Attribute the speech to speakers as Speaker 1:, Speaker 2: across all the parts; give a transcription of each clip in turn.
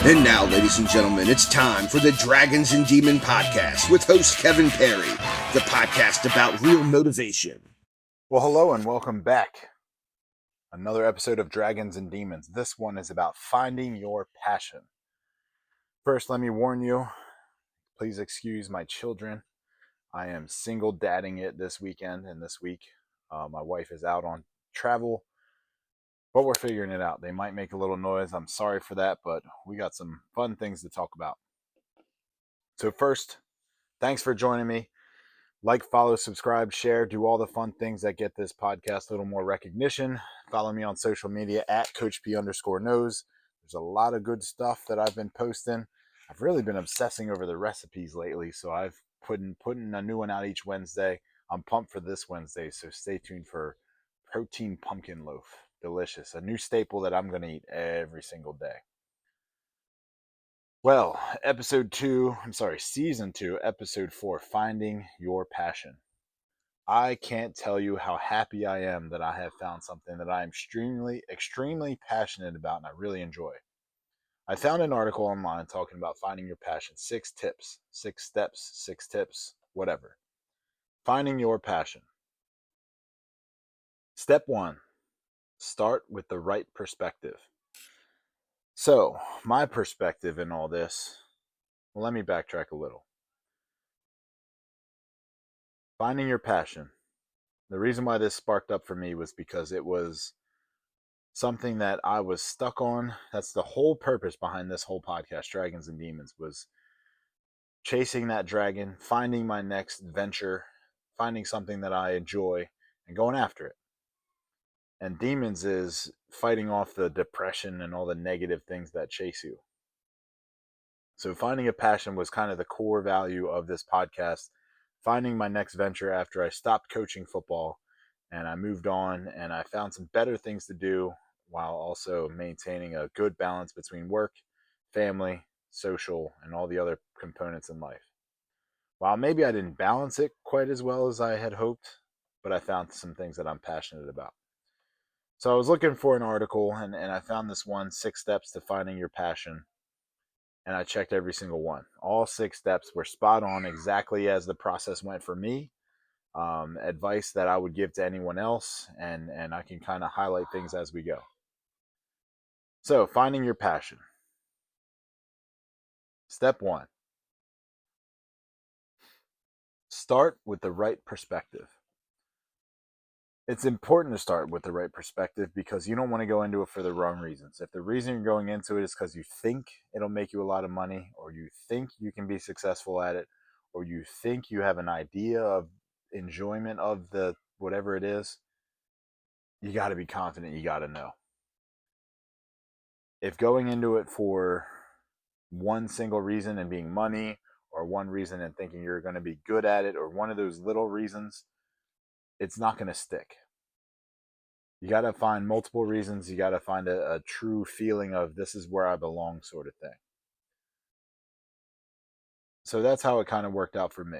Speaker 1: And now, ladies and gentlemen, it's time for the Dragons and Demon Podcast with host Kevin Perry, the podcast about real motivation.
Speaker 2: Well, hello and welcome back. Another episode of Dragons and Demons. This one is about finding your passion. First, let me warn you, please excuse my children. I am single dadding it this weekend and this week. My wife is out on travel, but we're figuring it out. They might make a little noise. I'm sorry for that, but we got some fun things to talk about. So first, thanks for joining me. Like, follow, subscribe, share, do all the fun things that get this podcast a little more recognition. Follow me on social media at CoachP_knows. There's a lot of good stuff that I've been posting. I've really been obsessing over the recipes lately, so I've putting a new one out each Wednesday. I'm pumped for this Wednesday, so stay tuned for protein pumpkin loaf. Delicious. A new staple that I'm going to eat every single day. Well, season 2, episode 4, finding your passion. I can't tell you how happy I am that I have found something that I am extremely passionate about and I really enjoy. I found an article online talking about finding your passion. 6 tips, 6 steps, 6 tips, whatever. Finding your passion. Step 1, start with the right perspective. So, my perspective in all this, well, let me backtrack a little. Finding your passion. The reason why this sparked up for me was because it was something that I was stuck on. That's the whole purpose behind this whole podcast, Dragons and Demons, was chasing that dragon, finding my next venture, finding something that I enjoy, and going after it. And Demons is fighting off the depression and all the negative things that chase you. So finding a passion was kind of the core value of this podcast. Finding my next venture after I stopped coaching football and I moved on and I found some better things to do while also maintaining a good balance between work, family, social, and all the other components in life. While maybe I didn't balance it quite as well as I had hoped, but I found some things that I'm passionate about. So I was looking for an article and I found this one, 6 Steps to Finding Your Passion. And I checked every single one. All 6 steps were spot on, exactly as the process went for me. Advice that I would give to anyone else, and I can kind of highlight things as we go. So, finding your passion. Step 1. Start with the right perspective. It's important to start with the right perspective because you don't want to go into it for the wrong reasons. If the reason you're going into it is because you think it'll make you a lot of money, or you think you can be successful at it, or you think you have an idea of enjoyment of the whatever it is, you got to be confident, you got to know. If going into it for one single reason and being money, or one reason and thinking you're going to be good at it, or one of those little reasons, it's not going to stick. You got to find multiple reasons. You got to find a true feeling of this is where I belong sort of thing. So that's how it kind of worked out for me.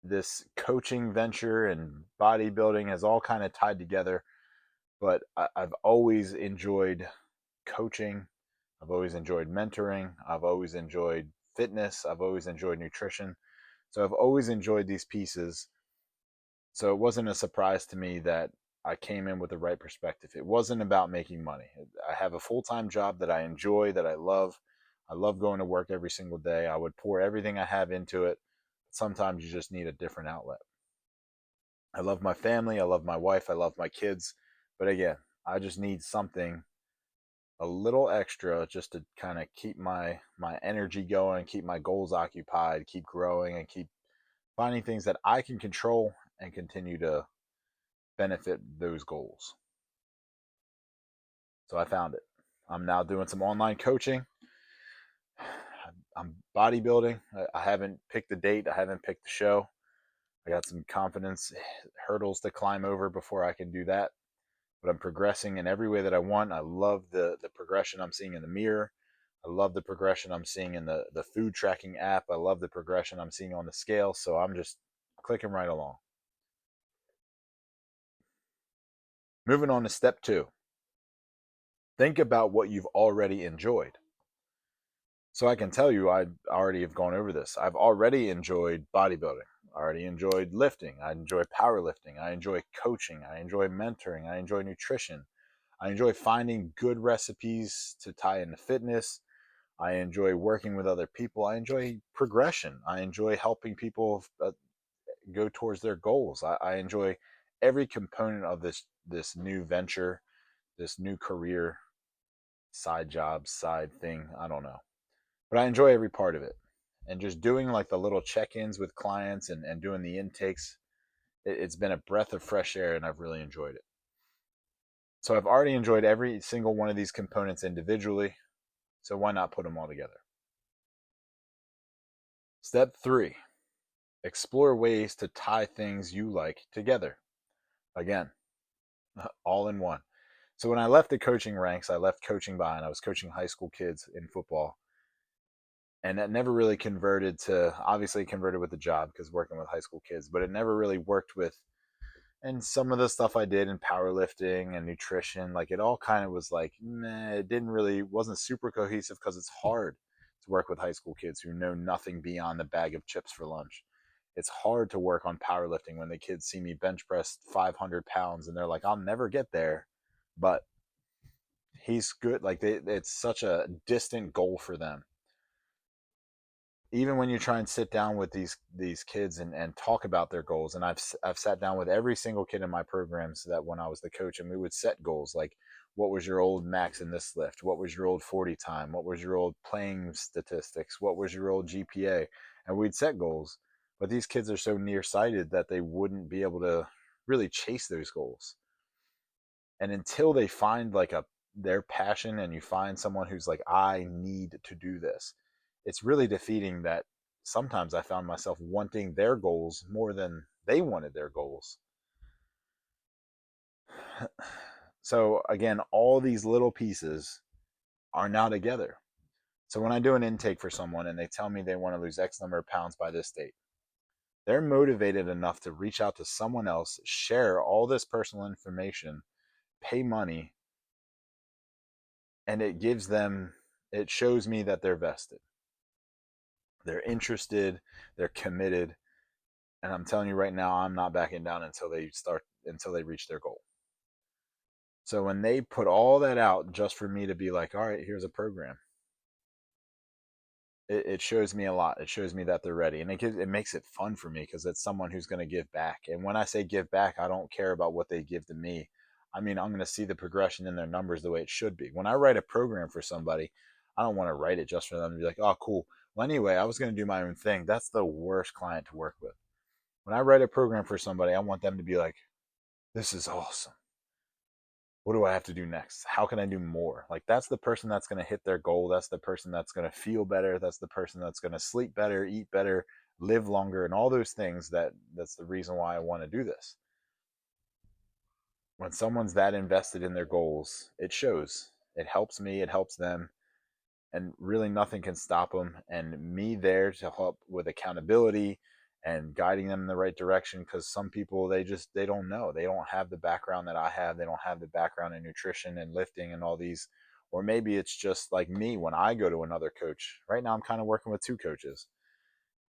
Speaker 2: This coaching venture and bodybuilding has all kind of tied together, but I've always enjoyed coaching. I've always enjoyed mentoring. I've always enjoyed fitness. I've always enjoyed nutrition. So I've always enjoyed these pieces. So it wasn't a surprise to me that I came in with the right perspective. It wasn't about making money. I have a full-time job that I enjoy, that I love. I love going to work every single day. I would pour everything I have into it. Sometimes you just need a different outlet. I love my family. I love my wife. I love my kids. But again, I just need something a little extra just to kind of keep my energy going, keep my goals occupied, keep growing, and keep finding things that I can control and continue to benefit those goals. So I found it. I'm now doing some online coaching. I'm bodybuilding. I haven't picked the date. I haven't picked the show. I got some confidence hurdles to climb over before I can do that. But I'm progressing in every way that I want. I love the progression I'm seeing in the mirror. I love the progression I'm seeing in the food tracking app. I love the progression I'm seeing on the scale. So I'm just clicking right along. Moving on to step 2. Think about what you've already enjoyed. So I can tell you, I already have gone over this. I've already enjoyed bodybuilding. I already enjoyed lifting. I enjoy powerlifting. I enjoy coaching. I enjoy mentoring. I enjoy nutrition. I enjoy finding good recipes to tie into fitness. I enjoy working with other people. I enjoy progression. I enjoy helping people go towards their goals. I enjoy every component of this new venture, this new career, side job, side thing. I don't know, but I enjoy every part of it. And just doing like the little check-ins with clients and doing the intakes, it's been a breath of fresh air, and I've really enjoyed it. So I've already enjoyed every single one of these components individually. So why not put them all together? Step 3, explore ways to tie things you like together. Again, all in one. So when I left the coaching ranks, I left coaching behind. I was coaching high school kids in football. And that never really converted to, obviously converted with the job because working with high school kids, but it never really worked with, and some of the stuff I did in powerlifting and nutrition, like it all kind of was like, meh, it didn't really, wasn't super cohesive because it's hard to work with high school kids who know nothing beyond the bag of chips for lunch. It's hard to work on powerlifting when the kids see me bench press 500 pounds and they're like, I'll never get there, but he's good. Like it's such a distant goal for them. Even when you try and sit down with these kids and talk about their goals, and I've sat down with every single kid in my programs that when I was the coach, and we would set goals like, what was your old max in this lift, what was your old 40 time, what was your old playing statistics, what was your old GPA, and we'd set goals. But these kids are so nearsighted that they wouldn't be able to really chase those goals. And until they find like their passion, and you find someone who's like, I need to do this, it's really defeating that sometimes I found myself wanting their goals more than they wanted their goals. So again, all these little pieces are now together. So when I do an intake for someone and they tell me they want to lose X number of pounds by this date, they're motivated enough to reach out to someone else, share all this personal information, pay money, and it shows me that they're vested. They're interested, they're committed, and I'm telling you right now, I'm not backing down until they reach their goal. So when they put all that out just for me to be like, all right, here's a program, it shows me a lot. It shows me that they're ready, and it makes it fun for me because it's someone who's going to give back. And when I say give back, I don't care about what they give to me. I mean, I'm going to see the progression in their numbers the way it should be. When I write a program for somebody, I don't want to write it just for them to be like, oh, cool. Well, anyway, I was going to do my own thing. That's the worst client to work with. When I write a program for somebody, I want them to be like, this is awesome. What do I have to do next? How can I do more? Like, that's the person that's going to hit their goal. That's the person that's going to feel better. That's the person that's going to sleep better, eat better, live longer, and all those things. That's the reason why I want to do this. When someone's that invested in their goals, it shows. It helps me, it helps them, and really nothing can stop them. And me there to help with accountability and guiding them in the right direction, because some people, they don't know, they don't have the background that I have, they don't have the background in nutrition and lifting and all these. Or maybe it's just like me, when I go to another coach right now, I'm kind of working with two coaches.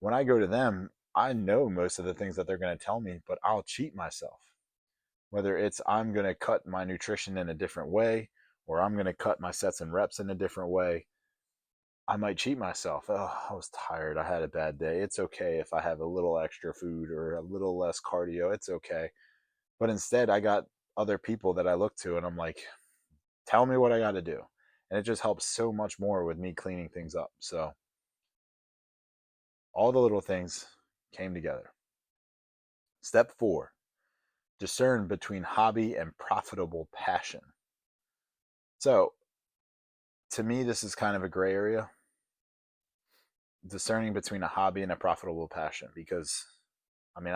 Speaker 2: When I go to them, I know most of the things that they're going to tell me, but I'll cheat myself, whether it's I'm going to cut my nutrition in a different way, or I'm going to cut my sets and reps in a different way. I might cheat myself. Oh, I was tired. I had a bad day. It's okay if I have a little extra food or a little less cardio. It's okay. But instead, I got other people that I look to, and I'm like, tell me what I got to do. And it just helps so much more with me cleaning things up. So all the little things came together. Step 4, discern between hobby and profitable passion. So to me, this is kind of a gray area, discerning between a hobby and a profitable passion, because I mean,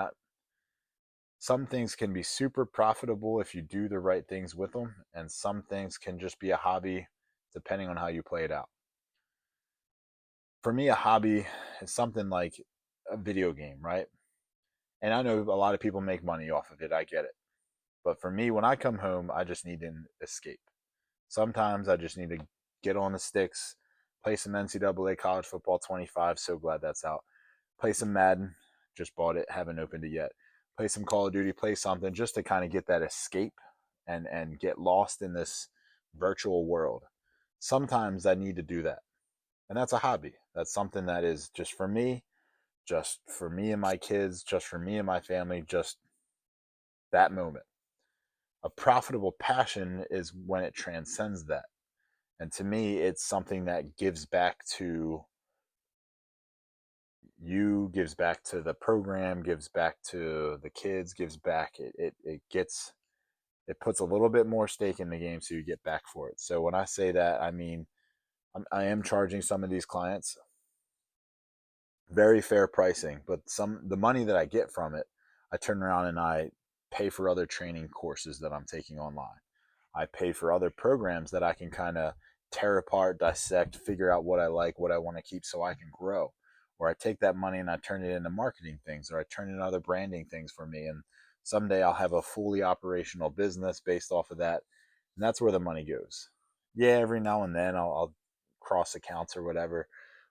Speaker 2: some things can be super profitable if you do the right things with them, and some things can just be a hobby depending on how you play it out. For me, a hobby is something like a video game, right? And I know a lot of people make money off of it. I get it. But for me, when I come home, I just need an escape. Sometimes I just need to get on the sticks, play some NCAA college football 25. So glad that's out. Play some Madden. Just bought it. Haven't opened it yet. Play some Call of Duty. Play something just to kind of get that escape and get lost in this virtual world. Sometimes I need to do that. And that's a hobby. That's something that is just for me and my kids, just for me and my family, just that moment. A profitable passion is when it transcends that. And to me, it's something that gives back to you, gives back to the program, gives back to the kids, gives back. It puts a little bit more stake in the game so you get back for it. So when I say that, I mean, I am charging some of these clients very fair pricing, but the money that I get from it, I turn around and I pay for other training courses that I'm taking online. I pay for other programs that I can kind of tear apart, dissect, figure out what I like, what I want to keep so I can grow. Or I take that money and I turn it into marketing things, or I turn it into other branding things for me. And someday I'll have a fully operational business based off of that. And that's where the money goes. Yeah, every now and then I'll cross accounts or whatever,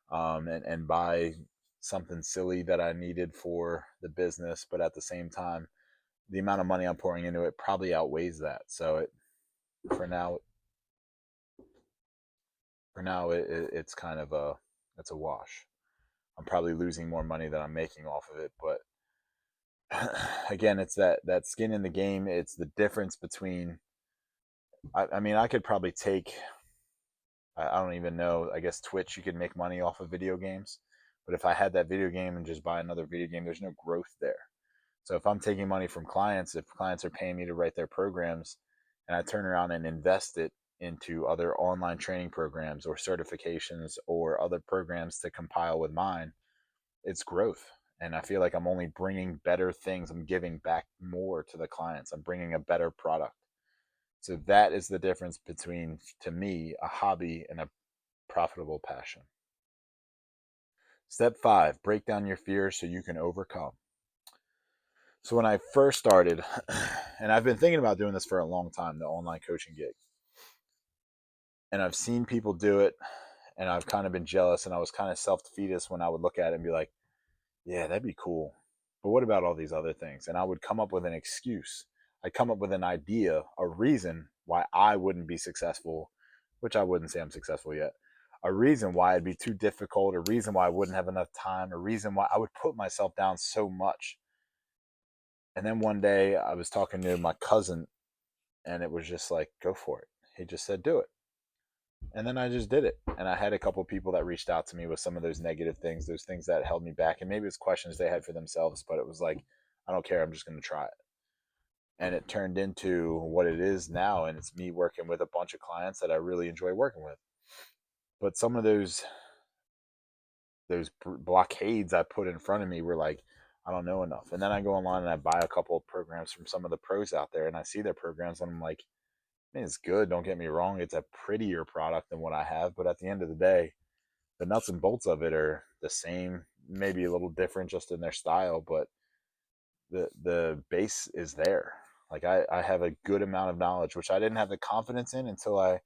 Speaker 2: and buy something silly that I needed for the business. But at the same time, the amount of money I'm pouring into it probably outweighs that. So for now, it's kind of it's a wash. I'm probably losing more money than I'm making off of it, but again, it's that skin in the game. It's the difference between. I mean, I could probably take. I don't even know. I guess Twitch, you could make money off of video games, but if I had that video game and just buy another video game, there's no growth there. So if I'm taking money from clients, if clients are paying me to write their programs, and I turn around and invest it into other online training programs or certifications or other programs to compile with mine, it's growth. And I feel like I'm only bringing better things. I'm giving back more to the clients. I'm bringing a better product. So that is the difference between, to me, a hobby and a profitable passion. Step 5, break down your fears so you can overcome. So when I first started, and I've been thinking about doing this for a long time, the online coaching gig, and I've seen people do it, and I've kind of been jealous, and I was kind of self-defeatist when I would look at it and be like, yeah, that'd be cool. But what about all these other things? And I would come up with an excuse. I'd come up with an idea, a reason why I wouldn't be successful, which I wouldn't say I'm successful yet. A reason why it'd be too difficult, a reason why I wouldn't have enough time, a reason why I would put myself down so much. And then one day I was talking to my cousin, and it was just like, go for it. He just said, do it. And then I just did it. And I had a couple of people that reached out to me with some of those negative things, those things that held me back. And maybe it's questions they had for themselves, but it was like, I don't care. I'm just going to try it. And it turned into what it is now. And it's me working with a bunch of clients that I really enjoy working with. But some of those blockades I put in front of me were like, I don't know enough. And then I go online and I buy a couple of programs from some of the pros out there, and I see their programs and I'm like, man, it's good. Don't get me wrong. It's a prettier product than what I have. But at the end of the day, the nuts and bolts of it are the same, maybe a little different just in their style, but the base is there. Like I have a good amount of knowledge, which I didn't have the confidence in until I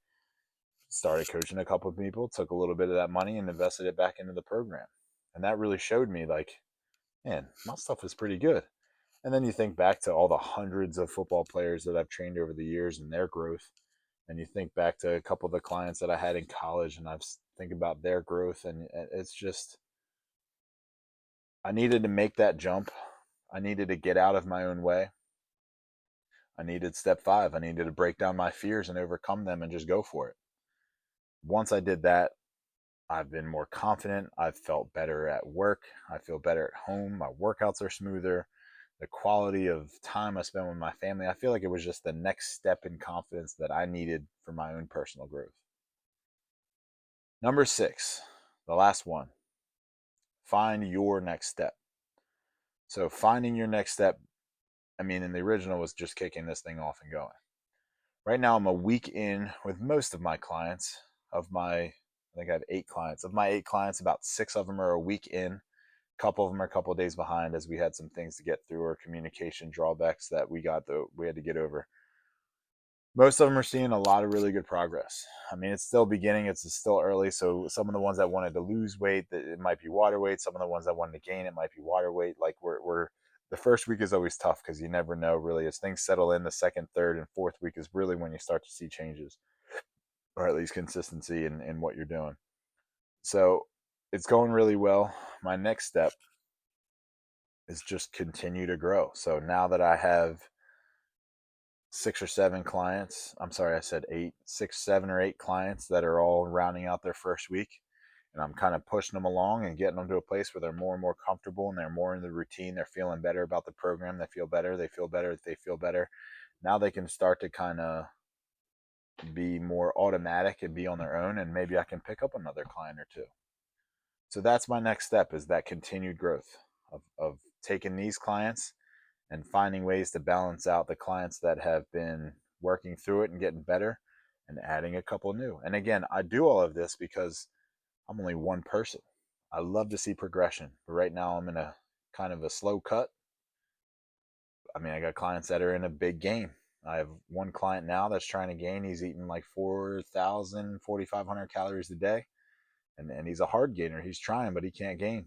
Speaker 2: started coaching a couple of people, took a little bit of that money and invested it back into the program. And that really showed me like, man, my stuff is pretty good. And then you think back to all the hundreds of football players that I've trained over the years and their growth. And you think back to a couple of the clients that I had in college, and I think about their growth. And it's just, I needed to make that jump. I needed to get out of my own way. I needed step 5. I needed to break down my fears and overcome them and just go for it. Once I did that, I've been more confident. I've felt better at work. I feel better at home. My workouts are smoother. The quality of time I spend with my family, I feel like it was just the next step in confidence that I needed for my own personal growth. Number 6, the last one, find your next step. So finding your next step, I mean, in the original was just kicking this thing off and going. Right now, I'm a week in with most of my clients. I think I have 8 clients. Of my 8 clients, about 6 of them are a week in. A couple of them are a couple of days behind as we had some things to get through or communication drawbacks that we had to get over. most of them are seeing a lot of really good progress. I mean, it's still beginning. It's still early. So some of the ones that wanted to lose weight, it might be water weight. Some of the ones that wanted to gain, it might be water weight. Like we're the first week is always tough because you never know really. As things settle in, the second, third, and fourth week is really when you start to see changes, or at least consistency in what you're doing. So it's going really well. My next step is just continue to grow. So now that I have 6 or 7 clients. I'm sorry, I said 8, 6, 7 or 8 clients that are all rounding out their first week. And I'm kind of pushing them along and getting them to a place where they're more and more comfortable and they're more in the routine. They're feeling better about the program. They feel better. They feel better. They feel better. Now they can start to kind of be more automatic and be on their own. And maybe I can pick up another client or two. So that's my next step, is that continued growth of taking these clients and finding ways to balance out the clients that have been working through it and getting better, and adding a couple new. And again, I do all of this because I'm only one person. I love to see progression, but right now I'm in a kind of a slow cut. I mean, I got clients that are in a big game. I have one client now that's trying to gain. He's eating like 4,000, 4,500 calories a day. And he's a hard gainer. He's trying, but he can't gain.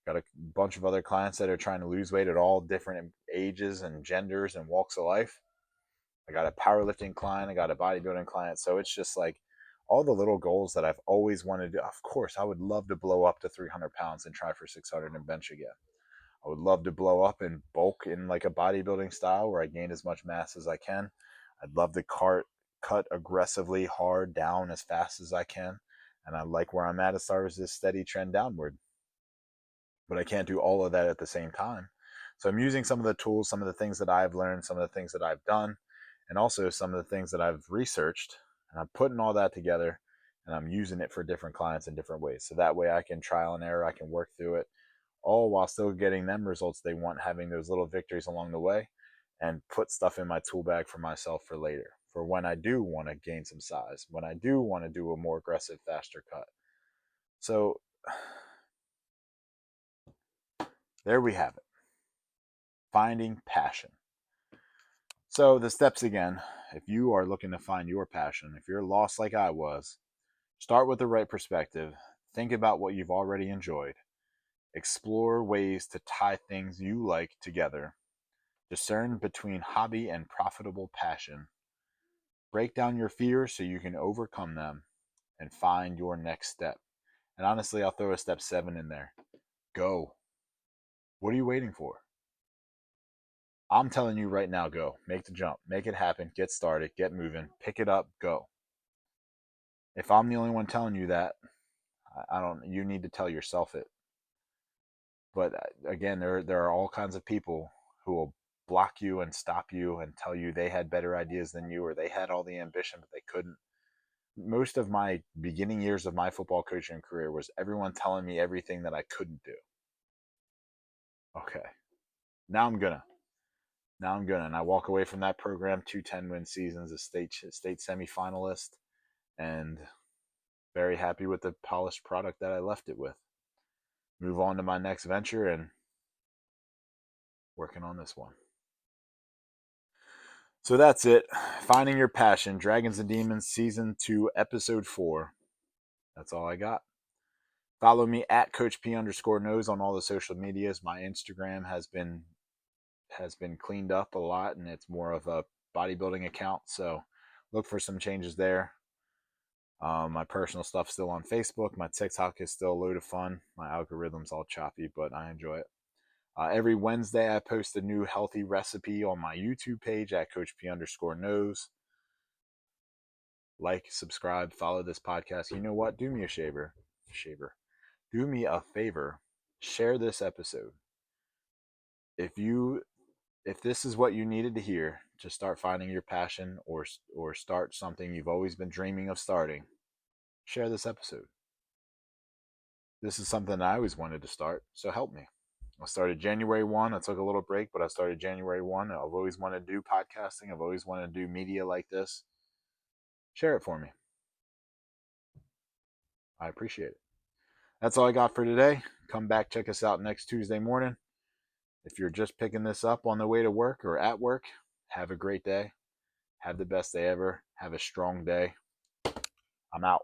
Speaker 2: Got a bunch of other clients that are trying to lose weight at all different ages and genders and walks of life. I got a powerlifting client. I got a bodybuilding client. So it's just like all the little goals that I've always wanted to. Of course, I would love to blow up to 300 pounds and try for 600 and bench again. I would love to blow up and bulk in like a bodybuilding style where I gain as much mass as I can. I'd love to cut aggressively hard down as fast as I can. And I like where I'm at as far as this steady trend downward. But I can't do all of that at the same time. So I'm using some of the tools, some of the things that I've learned, some of the things that I've done, and also some of the things that I've researched. And I'm putting all that together and I'm using it for different clients in different ways. So that way I can trial and error, I can work through it, all while still getting them results they want, having those little victories along the way, and put stuff in my tool bag for myself for later, for when I do want to gain some size, when I do want to do a more aggressive, faster cut. So there we have it. Finding passion. So the steps again, if you are looking to find your passion, if you're lost like I was, start with the right perspective. Think about what you've already enjoyed. Explore ways to tie things you like together. Discern between hobby and profitable passion. Break down your fears so you can overcome them, and find your next step. And honestly, I'll throw a step 7 in there. Go. What are you waiting for? I'm telling you right now, go. Make the jump. Make it happen. Get started. Get moving. Pick it up. Go. If I'm the only one telling you that, I don't. You need to tell yourself it. But again, there are all kinds of people who will block you and stop you and tell you they had better ideas than you, or they had all the ambition but they couldn't. Most of my beginning years of my football coaching career was everyone telling me everything that I couldn't do. Okay. Now I'm gonna. And I walk away from that program 2 10-win seasons, a state semifinalist, and very happy with the polished product that I left it with. Move on to my next venture and working on this one. So that's it. Finding Your Passion, Dragons and Demons, Season 2, Episode 4. That's all I got. Follow me at Coach P_knows on all the social medias. My Instagram has been cleaned up a lot, and it's more of a bodybuilding account. So look for some changes there. My personal stuff's still on Facebook. My TikTok is still a load of fun. My algorithm's all choppy, but I enjoy it. Every Wednesday, I post a new healthy recipe on my YouTube page at Coach P_knows. Like, subscribe, follow this podcast. You know what? Do me a favor. Do me a favor. Share this episode. If this is what you needed to hear to start finding your passion, or start something you've always been dreaming of starting, share this episode. This is something I always wanted to start, so help me. I started January 1. I took a little break, but I started January 1. I've always wanted to do podcasting. I've always wanted to do media like this. Share it for me. I appreciate it. That's all I got for today. Come back, check us out next Tuesday morning. If you're just picking this up on the way to work or at work, have a great day. Have the best day ever. Have a strong day. I'm out.